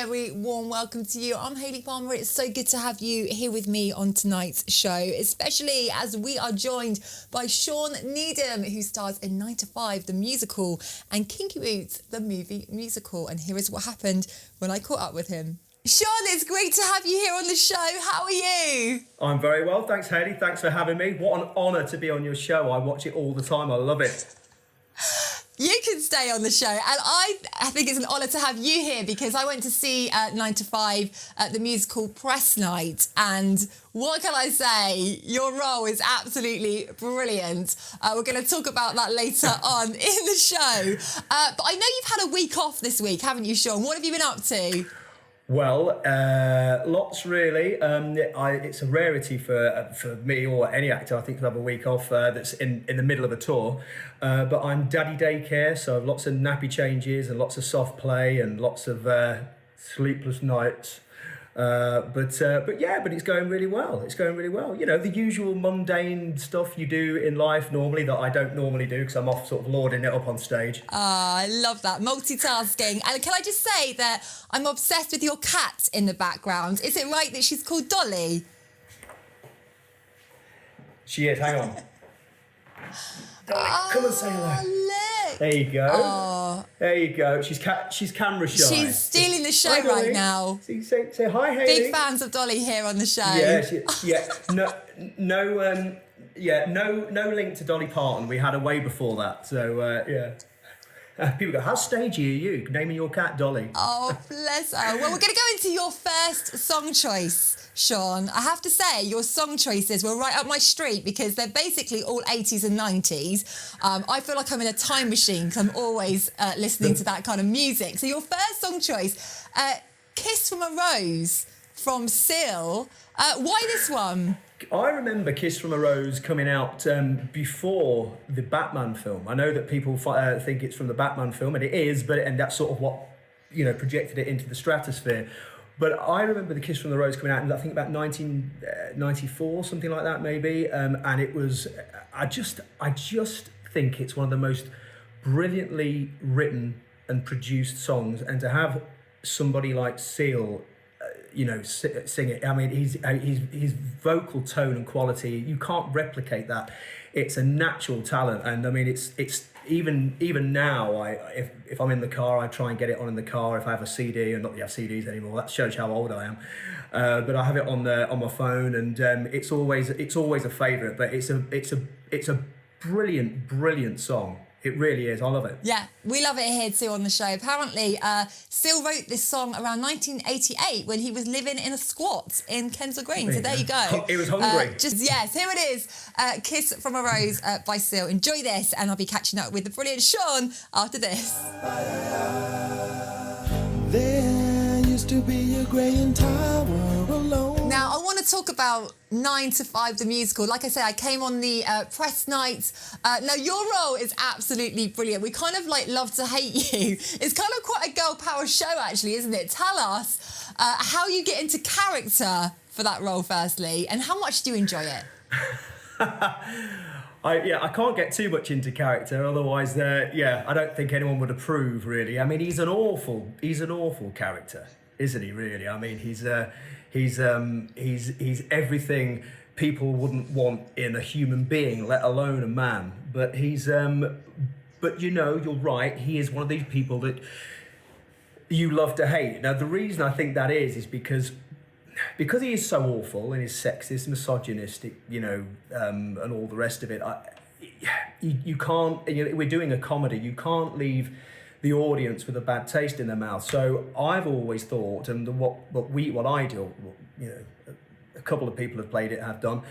very warm welcome to you. I'm Hayley Palmer. It's so good to have you here with me on tonight's show, especially as we are joined by Sean Needham, who stars in 9 to 5, the musical, and Kinky Boots, the movie musical. And here is what happened when I caught up with him. Sean, it's great to have you here on the show. How are you? I'm very well, thanks Hayley. Thanks for having me. What an honour to be on your show. I watch it all the time. I love it. You can stay on the show, and I think it's an honour to have you here because I went to see 9 to 5 at the musical press night, and what can I say? Your role is absolutely brilliant. We're going to talk about that later on in the show. But I know you've had a week off this week, haven't you, Sean? What have you been up to? Well, lots really. It's a rarity for me or any actor, I think, to have a week off that's in the middle of a tour. But I'm daddy daycare, so lots of nappy changes and lots of soft play and lots of sleepless nights. But it's going really well. It's going really well. You know, the usual mundane stuff you do in life normally that I don't normally do because I'm off sort of lording it up on stage. I love that. Multitasking. And can I just say that I'm obsessed with your cat in the background. Is it right that she's called Dolly? She is. Hang on. Dolly, come and say hello. Look. There you go. Oh. There you go. She's camera shy. She's stealing the show Hi, right now. Say hi, Hayley. Big fans of Dolly here on the show. No link to Dolly Parton. We had her way before that. So people go, how stagey are you naming your cat Dolly? Oh, bless her. Well, we're going to go into your first song choice, Sean. I have to say, your song choices were right up my street because they're basically all 80s and 90s. I feel like I'm in a time machine because I'm always listening to that kind of music. So your first song choice, Kiss from a Rose from Seal. Why this one? I remember Kiss from a Rose coming out before the Batman film. I know that people think it's from the Batman film, and it is, and that's sort of what, projected it into the stratosphere. But I remember the Kiss from the Rose coming out in, I think, about 1994, something like that, maybe. And it was, I just think it's one of the most brilliantly written and produced songs. And to have somebody like Seal sing it. I mean, his vocal tone and quality, you can't replicate that. It's a natural talent, and I mean, it's even now. If I'm in the car, I try and get it on in the car. If I have a CD, and not that you have CDs anymore, that shows how old I am. But I have it on my phone, and it's always a favourite. But it's a brilliant song. It really is. I love it. Yeah, we love it here too on the show. Apparently, Seal wrote this song around 1988 when he was living in a squat in Kensal Green. So there you go. He was hungry. Here it is. Kiss from a Rose by Seal. Enjoy this, and I'll be catching up with the brilliant Sean after this. There used to be a grey tower alone. Now, I want to talk about 9 to 5, the musical. Like I said, I came on the press night. Now, your role is absolutely brilliant. We kind of love to hate you. It's kind of quite a girl power show, actually, isn't it? Tell us how you get into character for that role, firstly, and how much do you enjoy it? I can't get too much into character, otherwise, I don't think anyone would approve. Really, I mean, he's an awful character, isn't he? Really, I mean, he's everything people wouldn't want in a human being, let alone a man. But you're right. He is one of these people that you love to hate. Now, the reason I think that is because he is so awful and he's sexist, misogynistic, and all the rest of it. You can't. We're doing a comedy. You can't leave the audience with a bad taste in their mouth. So I've always thought, and what I do, a couple of people have played it, have done,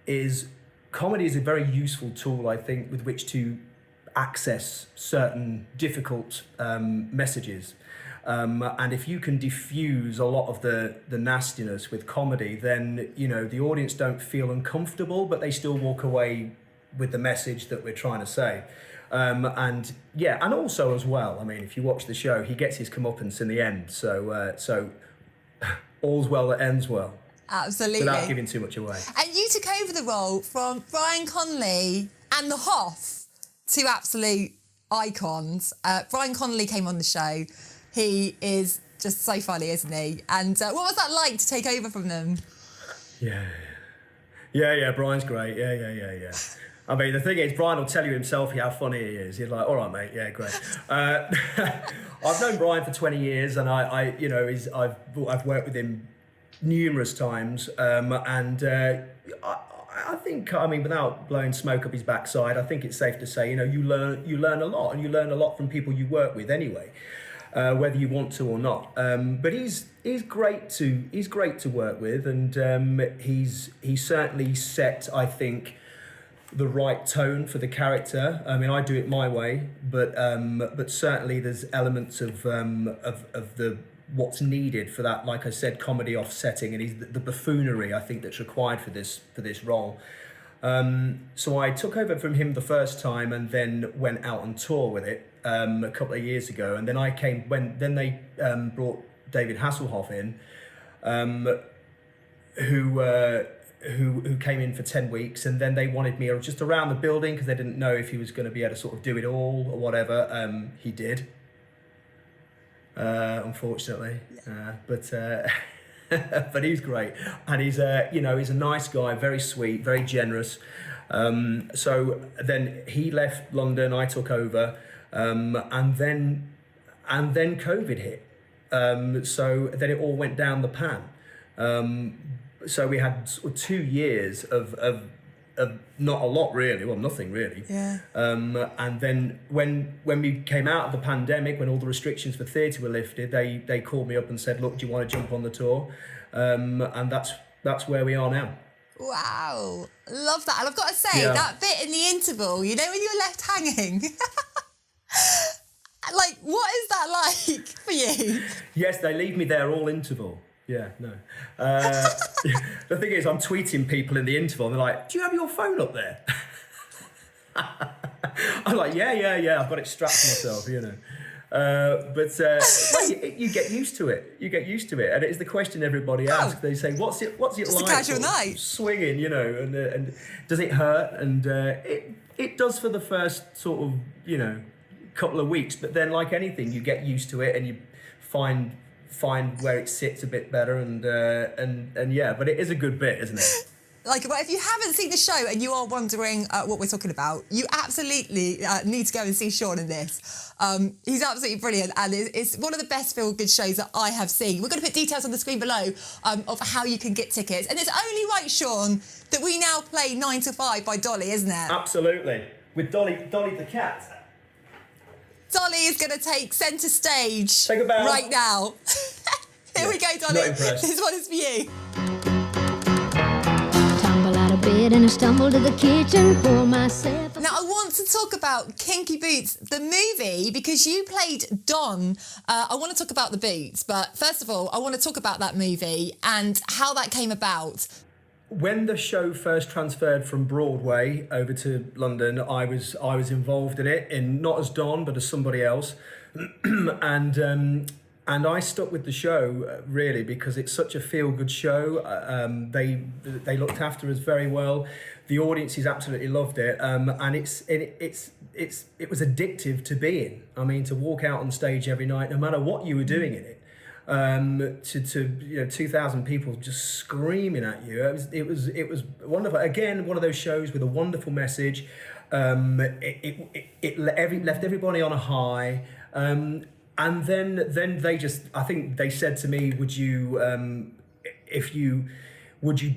is comedy is a very useful tool, I think, with which to access certain difficult messages. And if you can diffuse a lot of the nastiness with comedy, then the audience don't feel uncomfortable, but they still walk away with the message that we're trying to say. And also as well, I mean, if you watch the show, he gets his comeuppance in the end. So all's well that ends well. Absolutely. Without giving too much away. And you took over the role from Brian Connolly and the Hoff, two absolute icons. Brian Connolly came on the show. He is just so funny, isn't he? And what was that like to take over from them? Yeah, Brian's great. Yeah. I mean, the thing is, Brian will tell you himself how funny he is. He's like, all right, mate, yeah, great. I've known Brian for 20 years, and I've worked with him numerous times, I think, I mean, without blowing smoke up his backside, I think it's safe to say, you learn a lot, and you learn a lot from people you work with anyway, whether you want to or not. But he's great to work with, and he's certainly set, I think, the right tone for the character. I mean, I do it my way, but certainly there's elements of the what's needed for that, like I said, comedy offsetting, and he's the buffoonery I think that's required for this role. So I took over from him the first time, and then went out on tour with it a couple of years ago, and then then they brought David Hasselhoff in, who came in for 10 weeks, and then they wanted me just around the building because they didn't know if he was going to be able to sort of do it all or whatever. He did, unfortunately, but he's great, and he's he's a nice guy, very sweet, very generous. So then he left London, I took over, and then COVID hit. So then it all went down the pan. So we had sort of 2 years of not a lot really, well, nothing really. Yeah. And then when we came out of the pandemic, when all the restrictions for theatre were lifted, they called me up and said, look, do you want to jump on the tour? And that's where we are now. Wow, love that. And I've got to say, that bit in the interval, when you're left hanging, like, what is that like for you? Yes, they leave me there all interval. Yeah, no. The thing is, I'm tweeting people in the interval, and they're like, do you have your phone up there? I'm like, yeah, I've got it strapped to myself, But you get used to it. And it's the question everybody asks. They say, what's it Just like? A casual night. Swinging, and does it hurt? And it does for the first sort of, couple of weeks. But then, like anything, you get used to it, and you find where it sits a bit better, and yeah, but it is a good bit, isn't it? Like, well, if you haven't seen the show and you are wondering what we're talking about, you absolutely need to go and see Sean in this. He's absolutely brilliant, and it's one of the best feel-good shows that I have seen. We're going to put details on the screen below of how you can get tickets, and it's only right, Sean, that we now play 9 to 5 by Dolly, isn't it? Absolutely, with Dolly the cat. Dolly is going to take centre stage Take a bow. right now. Here we go, Dolly. Not impressed. This one is for you. Tumble out of bed and I stumble to the kitchen for myself. Now, I want to talk about Kinky Boots, the movie, because you played Don. I want to talk about the boots, but first of all, I want to talk about that movie and how that came about. When the show first transferred from Broadway over to London, I was involved in it, not as Don, but as somebody else, and I stuck with the show really because it's such a feel-good show. They looked after us very well. The audiences absolutely loved it, and it was addictive to be in. I mean, to walk out on stage every night, no matter what you were doing in it. To 2,000 people just screaming at you. It was wonderful. Again, one of those shows with a wonderful message. It left everybody on a high. And then they just, I think they said to me, would you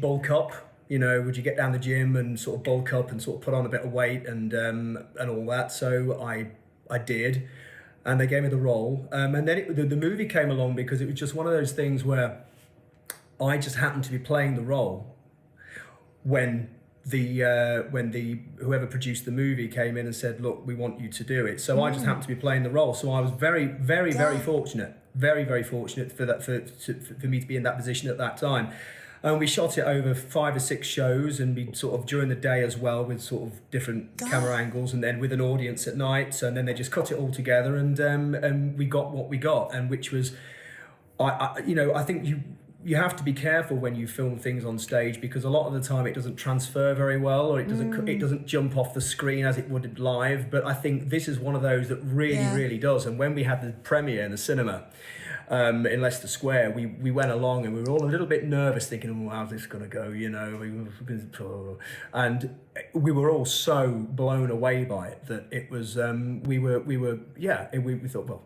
bulk up? Would you get down the gym and sort of bulk up and sort of put on a bit of weight and all that? So I did. And they gave me the role, and then the movie came along because it was just one of those things where I just happened to be playing the role when whoever produced the movie came in and said, "Look, we want you to do it." So I just happened to be playing the role. So I was very, very, very fortunate, very, very fortunate for me to be in that position at that time. And we shot it over 5 or 6 shows, and we sort of during the day as well with sort of different camera angles, and then with an audience at night. So, and then they just cut it all together, and we got what we got, and which was, I think you have to be careful when you film things on stage because a lot of the time it doesn't transfer very well, or it doesn't jump off the screen as it would live. But I think this is one of those that really does. And when we had the premiere in the cinema, in Leicester Square, we went along and we were all a little bit nervous, thinking, "Oh, how's this going to go?" You know, and we were all so blown away by it that it was we thought, well,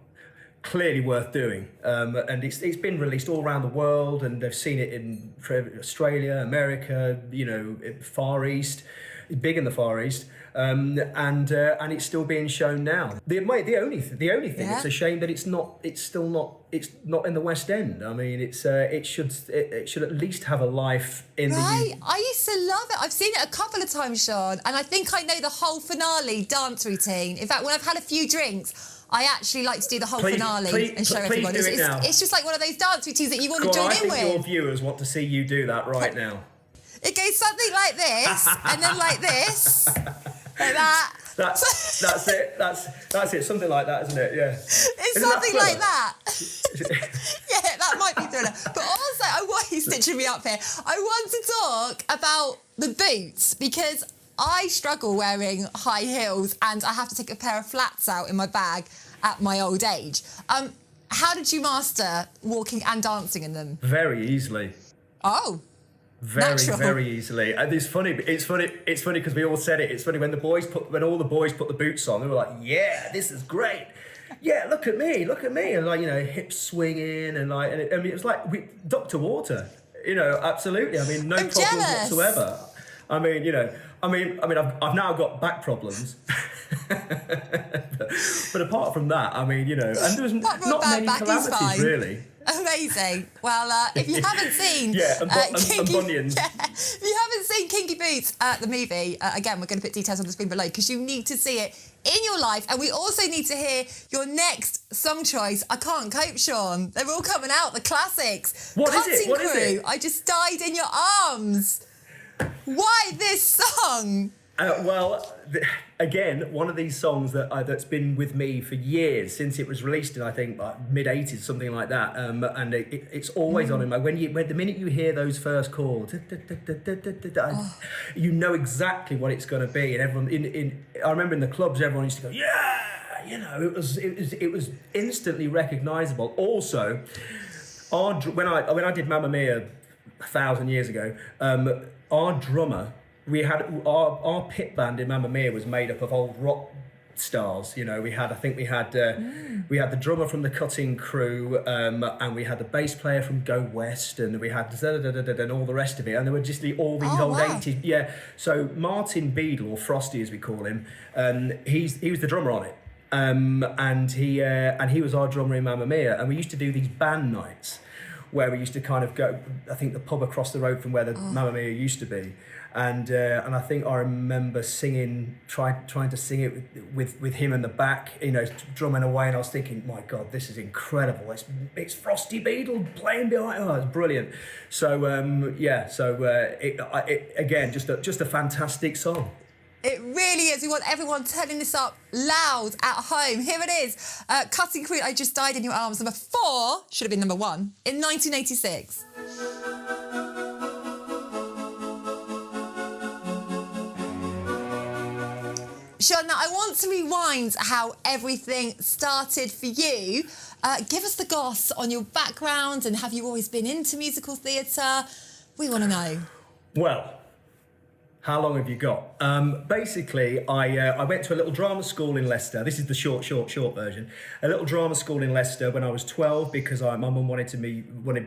clearly worth doing, and it's been released all around the world, and they've seen it in Australia, America, you know, Far East. It's big in the Far East, and it's still being shown now. The only thing, it's a shame that it's not in the West End. I mean, it should at least have a life in Right, the. I used to love it. I've seen it a couple of times, Sean, and I think I know the whole finale dance routine. In fact, when I've had a few drinks, I actually like to do the whole finale and show everyone. It's just like one of those dance routines that you want to join in with. I think your viewers want to see you do that right now. It goes something like this, and then like this, like that. That's it. That's it. Something like that, isn't it? Yeah. It's something like that. Yeah, that might be thriller. But also, why are you stitching me up here? I want to talk about the boots, because I struggle wearing high heels and I have to take a pair of flats out in my bag at my old age. How did you master walking and dancing in them? Very easily. Oh. Very easily. And it's funny because we all said it. It's funny when all the boys put the boots on, they were like, "Yeah, this is great. Yeah, look at me," and like, you know, hips swinging and like, it was like we Dr. Water, you know, absolutely. I mean, no I'm problems jealous. whatsoever. I mean, you know, I've now got back problems, but apart from that, I mean, you know, and there was not many calamities really. Amazing. Well, if you haven't seen and bunions. If you haven't seen Kinky Boots, the movie, again, we're going to put details on the screen below because you need to see it in your life, and we also need to hear your next song choice. I can't cope, Sean. They're all coming out, the classics. What is it? I Just Died in Your Arms. Why this song? Again, one of these songs that's been with me for years, since it was released in, I think, like mid-80s, something like that. And it's always on in my... When the minute you hear those first chords, you know exactly what it's going to be. And everyone... I remember in the clubs, everyone used to go, "Yeah!" You know, it was instantly recognisable. Also, when I did Mamma Mia 1,000 years ago, our drummer... We had our pit band in Mamma Mia was made up of old rock stars. You know, we had the drummer from the Cutting Crew, and we had the bass player from Go West, and we had and all the rest of it. And there were just all these old 80s. Yeah. So Martin Beadle, or Frosty as we call him, he was the drummer on it, and he was our drummer in Mamma Mia, and we used to do these band nights where we used to kind of go, I think the pub across the road from where the Mamma Mia used to be. And I think I remember trying to sing it with him in the back, you know, drumming away, and I was thinking, my God, this is incredible. It's Frosty Beadle playing behind. Oh, it's brilliant. So again, just a fantastic song. It really is. We want everyone turning this up loud at home. Here it is. Cutting Crew, I Just Died in Your Arms. Number 4, should have been number 1, in 1986. Sean, now I want to rewind how everything started for you. Give us the goss on your background, and have you always been into musical theatre? We want to know. Well, how long have you got? Basically, I went to a little drama school in Leicester. This is the short version. A little drama school in Leicester when I was 12, because my mum wanted me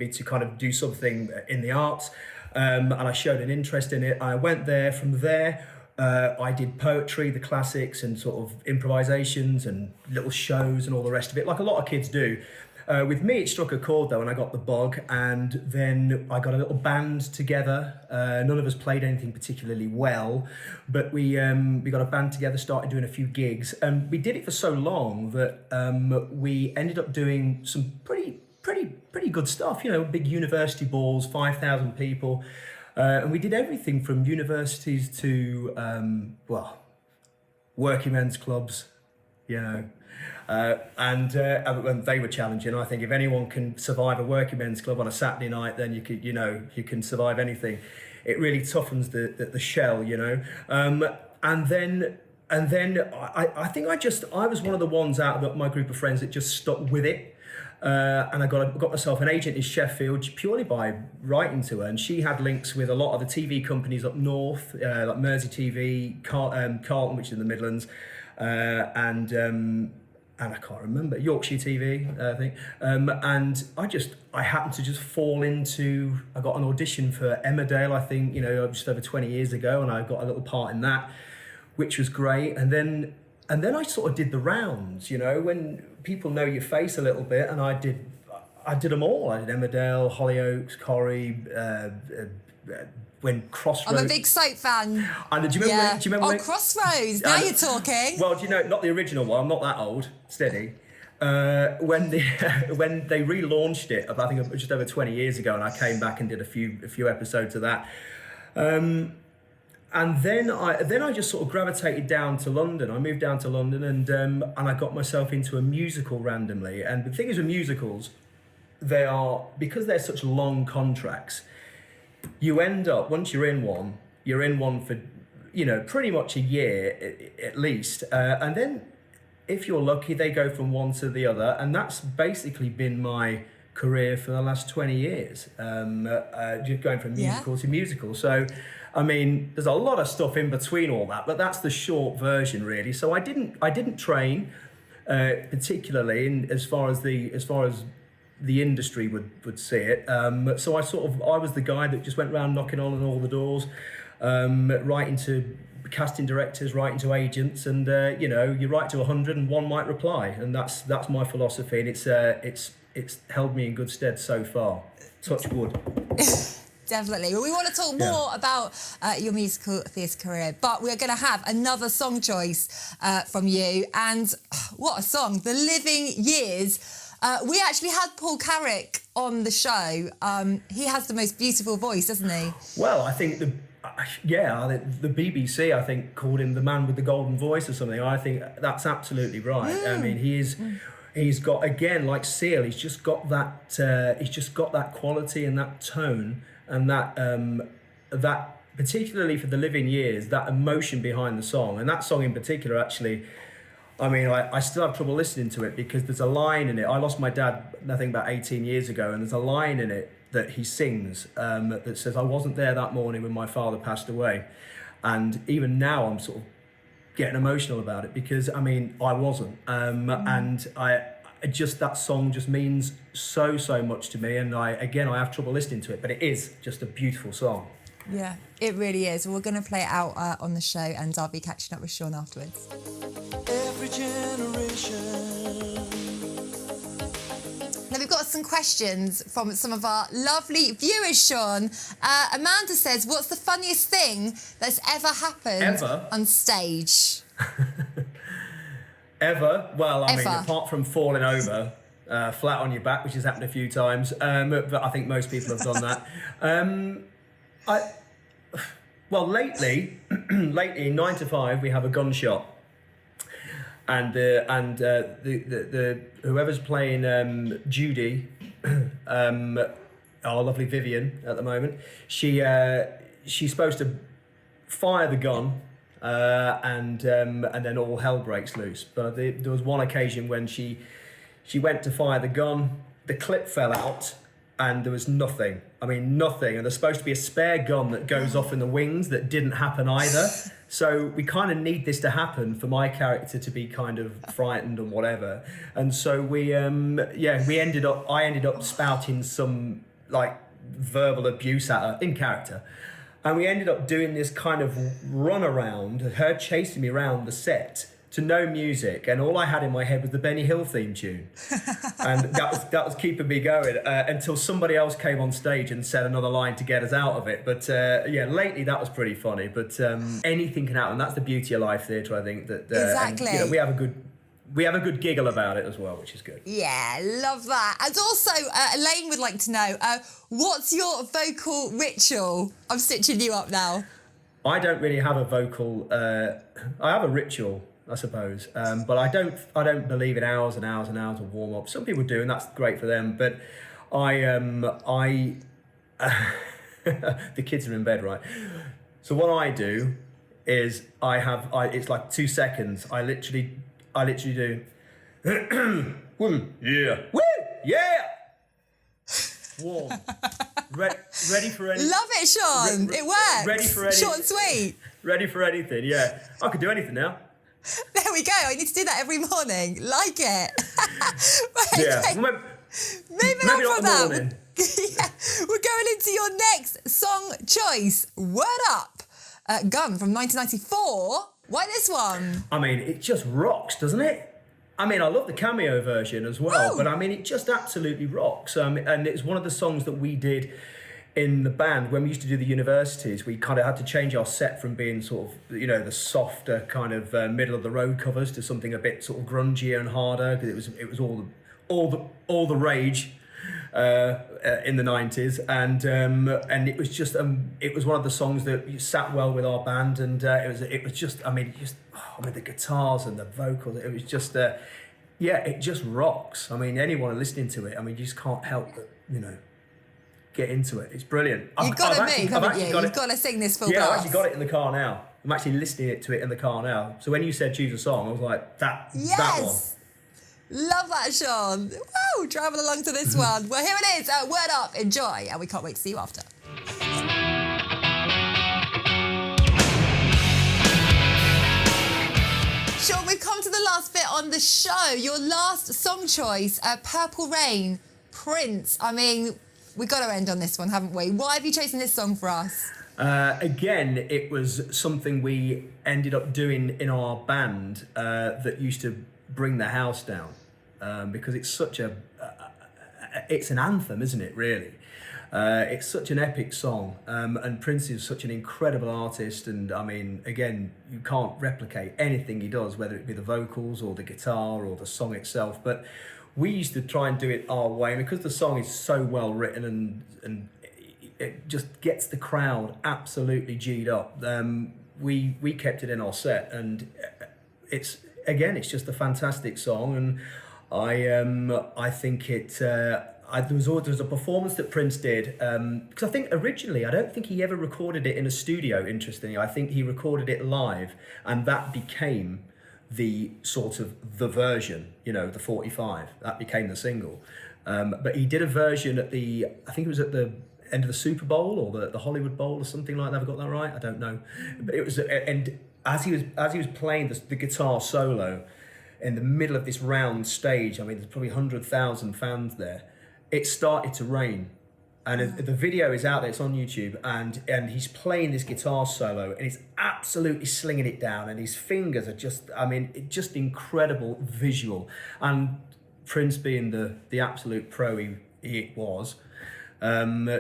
to kind of do something in the arts, and I showed an interest in it. I went there. From there, I did poetry, the classics, and sort of improvisations and little shows and all the rest of it, like a lot of kids do. With me, it struck a chord, though, and I got the bug, and then I got a little band together. None of us played anything particularly well, but we got a band together, started doing a few gigs, and we did it for so long that we ended up doing some pretty good stuff, you know, big university balls, 5,000 people. And we did everything from universities to, working men's clubs, you know. And they were challenging. I think if anyone can survive a working men's club on a Saturday night, then you can survive anything. It really toughens the shell, you know. And then and then I think I was one of the ones out of my group of friends that just stuck with it. And I got myself an agent in Sheffield purely by writing to her, and she had links with a lot of the TV companies up north, like Mersey TV, Carlton, which is in the Midlands, and I can't remember, Yorkshire TV, I think. And I happened to just fall into, I got an audition for Emmerdale, I think, just over 20 years ago, and I got a little part in that, which was great. And then I sort of did the rounds, when people know your face a little bit, and I did them all. I did Emmerdale, Hollyoaks, Corrie, when Crossroads. I'm a big soap fan. And do you remember when, Crossroads, now you're talking. Well, not the original one, I'm not that old, steady. When they relaunched it, I think it was just over 20 years ago, and I came back and did a few episodes of that. And then I just sort of gravitated down to London. I moved down to London, and I got myself into a musical randomly. And the thing is with musicals, because they're such long contracts, you end up, once you're in one for, pretty much a year at least. And then if you're lucky, they go from one to the other. And that's basically been my career for the last 20 years, just going from musical to musical. So, I mean, there's a lot of stuff in between all that, but that's the short version, really. So I didn't train particularly as far as the industry would see it. So I was the guy that just went around knocking on all the doors, writing to casting directors, writing to agents, and you write to 100 and one might reply, and that's my philosophy, and it's held me in good stead so far. Touch wood. Definitely. Well, we want to talk more about your musical theatre career, but we're going to have another song choice from you. And what a song, The Living Years. We actually had Paul Carrick on the show. He has the most beautiful voice, doesn't he? Well, I think the BBC, I think, called him the man with the golden voice or something. I think that's absolutely right. I mean, he's got, again, like Seal, he's just got that quality and that tone, and that particularly for The Living Years, that emotion behind the song, and that song in particular, actually, I mean, I still have trouble listening to it because there's a line in it. I lost my dad, I think, about 18 years ago, and there's a line in it that he sings that says, "I wasn't there that morning when my father passed away." And even now I'm sort of getting emotional about it because, I mean, I wasn't. And that song just means so much to me, and I have trouble listening to it, but it is just a beautiful song. Yeah, it really is. We're going to play it out on the show, and I'll be catching up with Sean afterwards. Every generation. Now, we've got some questions from some of our lovely viewers, Sean. Amanda says, what's the funniest thing that's ever happened on stage? Ever? Well, I mean, apart from falling over flat on your back, which has happened a few times, but I think most people have done that. Lately in 9 to 5, we have a gunshot, and the whoever's playing Judy, our lovely Vivian at the moment, she's supposed to fire the gun. And then all hell breaks loose. But there was one occasion when she went to fire the gun, the clip fell out, and there was nothing. I mean, nothing. And there's supposed to be a spare gun that goes off in the wings that didn't happen either. So we kind of need this to happen for my character to be kind of frightened and whatever. And so I ended up spouting some like verbal abuse at her in character. And we ended up doing this kind of run around, her chasing me around the set to no music, and all I had in my head was the Benny Hill theme tune, and that was keeping me going until somebody else came on stage and said another line to get us out of it. But lately that was pretty funny. But anything can happen. That's the beauty of live theatre, I think. That exactly. And, we have a good giggle about it as well, which is good. Yeah, love that. And also, Elaine would like to know, what's your vocal ritual? I'm stitching you up now. I don't really have a vocal. I have a ritual, I suppose, but I don't believe in hours and hours and hours of warm up. Some people do, and that's great for them. But the kids are in bed, right? So what I do is it's like 2 seconds. I literally do. Yeah. Woo! Yeah! Warm. Ready for anything. Love it, Sean. It works. Ready for anything. Short and sweet. Ready for anything, yeah. I could do anything now. There we go. I need to do that every morning. Like it. Right, Yeah. okay. Maybe Moving not on from the that. morning. Yeah, we're going into your next song choice. Word Up. Gun from 1994. Why this one? I mean, it just rocks, doesn't it? I mean, I love the cameo version as well, Woo! but I mean, it just absolutely rocks. And it's one of the songs that we did in the band when we used to do the universities. We kind of had to change our set from being sort of, the softer kind of middle of the road covers to something a bit sort of grungier and harder, because it was all the rage in the 90s, and it was just it was one of the songs that sat well with our band, and it was just the guitars and the vocals, it was just it just rocks. I mean, anyone listening to it, I mean, you just can't help but get into it. It's brilliant. You've got to move, haven't you? You've got to sing this full blast. I've actually got it in the car now. I'm actually listening to it in the car now. So when you said choose a song, I was like, that one. Love that, Sean. Woo! Driving along to this one. Well, here it is. Word Up. Enjoy. And we can't wait to see you after. Sean, we've come to the last bit on the show. Your last song choice, Purple Rain, Prince. I mean, we've got to end on this one, haven't we? Why have you chosen this song for us? Again, it was something we ended up doing in our band that used to bring the house down, because it's such it's an anthem, isn't it, really? It's such an epic song, and Prince is such an incredible artist, and I mean, again, you can't replicate anything he does, whether it be the vocals or the guitar or the song itself, but we used to try and do it our way, and because the song is so well written and it just gets the crowd absolutely G'd up, we kept it in our set, and it's just a fantastic song, and I think there was a performance that Prince did, because I think originally, I don't think he ever recorded it in a studio, interestingly. I think he recorded it live, and that became the sort of the version, the 45, that became the single. But he did a version I think it was at the end of the Super Bowl or the Hollywood Bowl or something like that. Have I got that right? I don't know. But it was, and as he was playing the guitar solo in the middle of this round stage, I mean, there's probably 100,000 fans there. It started to rain, and the video is out there. It's on YouTube, and he's playing this guitar solo, and he's absolutely slinging it down, and his fingers are just incredible visual. And Prince, being the absolute pro he was,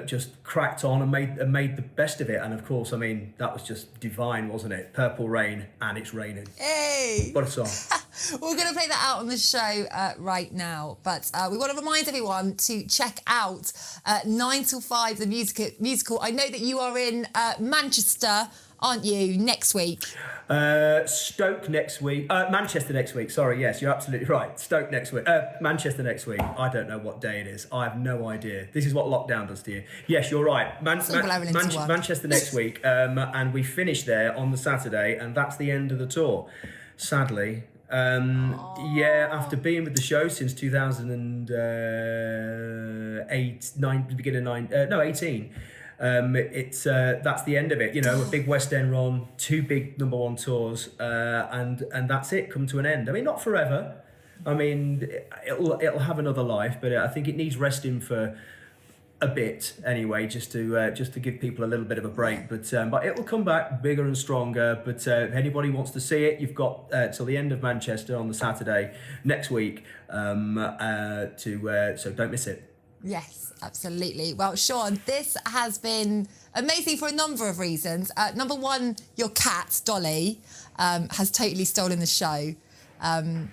just cracked on and made the best of it. And of course, I mean, that was just divine, wasn't it? Purple Rain, and it's raining. Hey! What a song. We're going to play that out on the show right now. But we want to remind everyone to check out 9 till 5, the musical. I know that you are in Manchester, aren't you, next week? Stoke next week. Manchester next week. Sorry, yes, you're absolutely right. Stoke next week. Manchester next week. I don't know what day it is. I have no idea. This is what lockdown does to you. Yes, you're right. Manchester next week. And we finish there on the Saturday, and that's the end of the tour, sadly. After being with the show since 2018. It's that's the end of it. A big West End run, 2 big #1 tours, and that's it. Come to an end. I mean, not forever. I mean, it'll have another life, but I think it needs resting for a bit anyway, just to give people a little bit of a break. But it will come back bigger and stronger. But if anybody wants to see it, you've got till the end of Manchester on the Saturday next week. So don't miss it. Yes, absolutely. Well, Sean, this has been amazing for a number of reasons. Number one, your cat, Dolly, has totally stolen the show.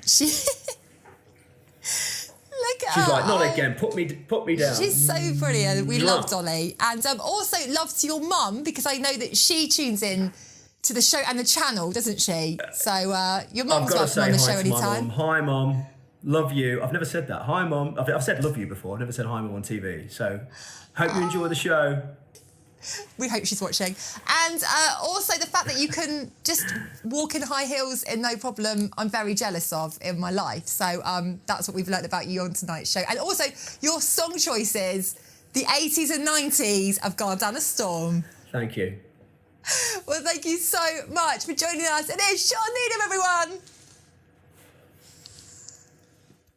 She... Look at She's her. like, not again, put me down. She's so brilliant. We love Dolly. And also love to your mum, because I know that she tunes in to the show and the channel, doesn't she? So your mum's welcome on the show anytime. Hi, Mum. Love you. I've never said that. Hi, Mum. I've said love you before. I've never said hi, Mum on TV. So hope you enjoy the show. We hope she's watching. And also the fact that you can just walk in high heels in no problem, I'm very jealous of in my life. So that's what we've learned about you on tonight's show. And also your song choices, the 80s and 90s have gone down a storm. Thank you. Well, thank you so much for joining us. It is Sean Needham, everyone.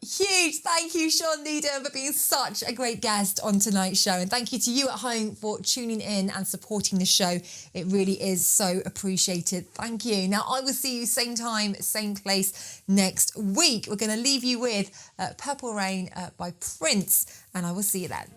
Huge thank you, Sean Needham, for being such a great guest on tonight's show. And thank you to you at home for tuning in and supporting the show. It really is so appreciated. Thank you. Now, I will see you same time, same place next week. We're going to leave you with Purple Rain by Prince, and I will see you then.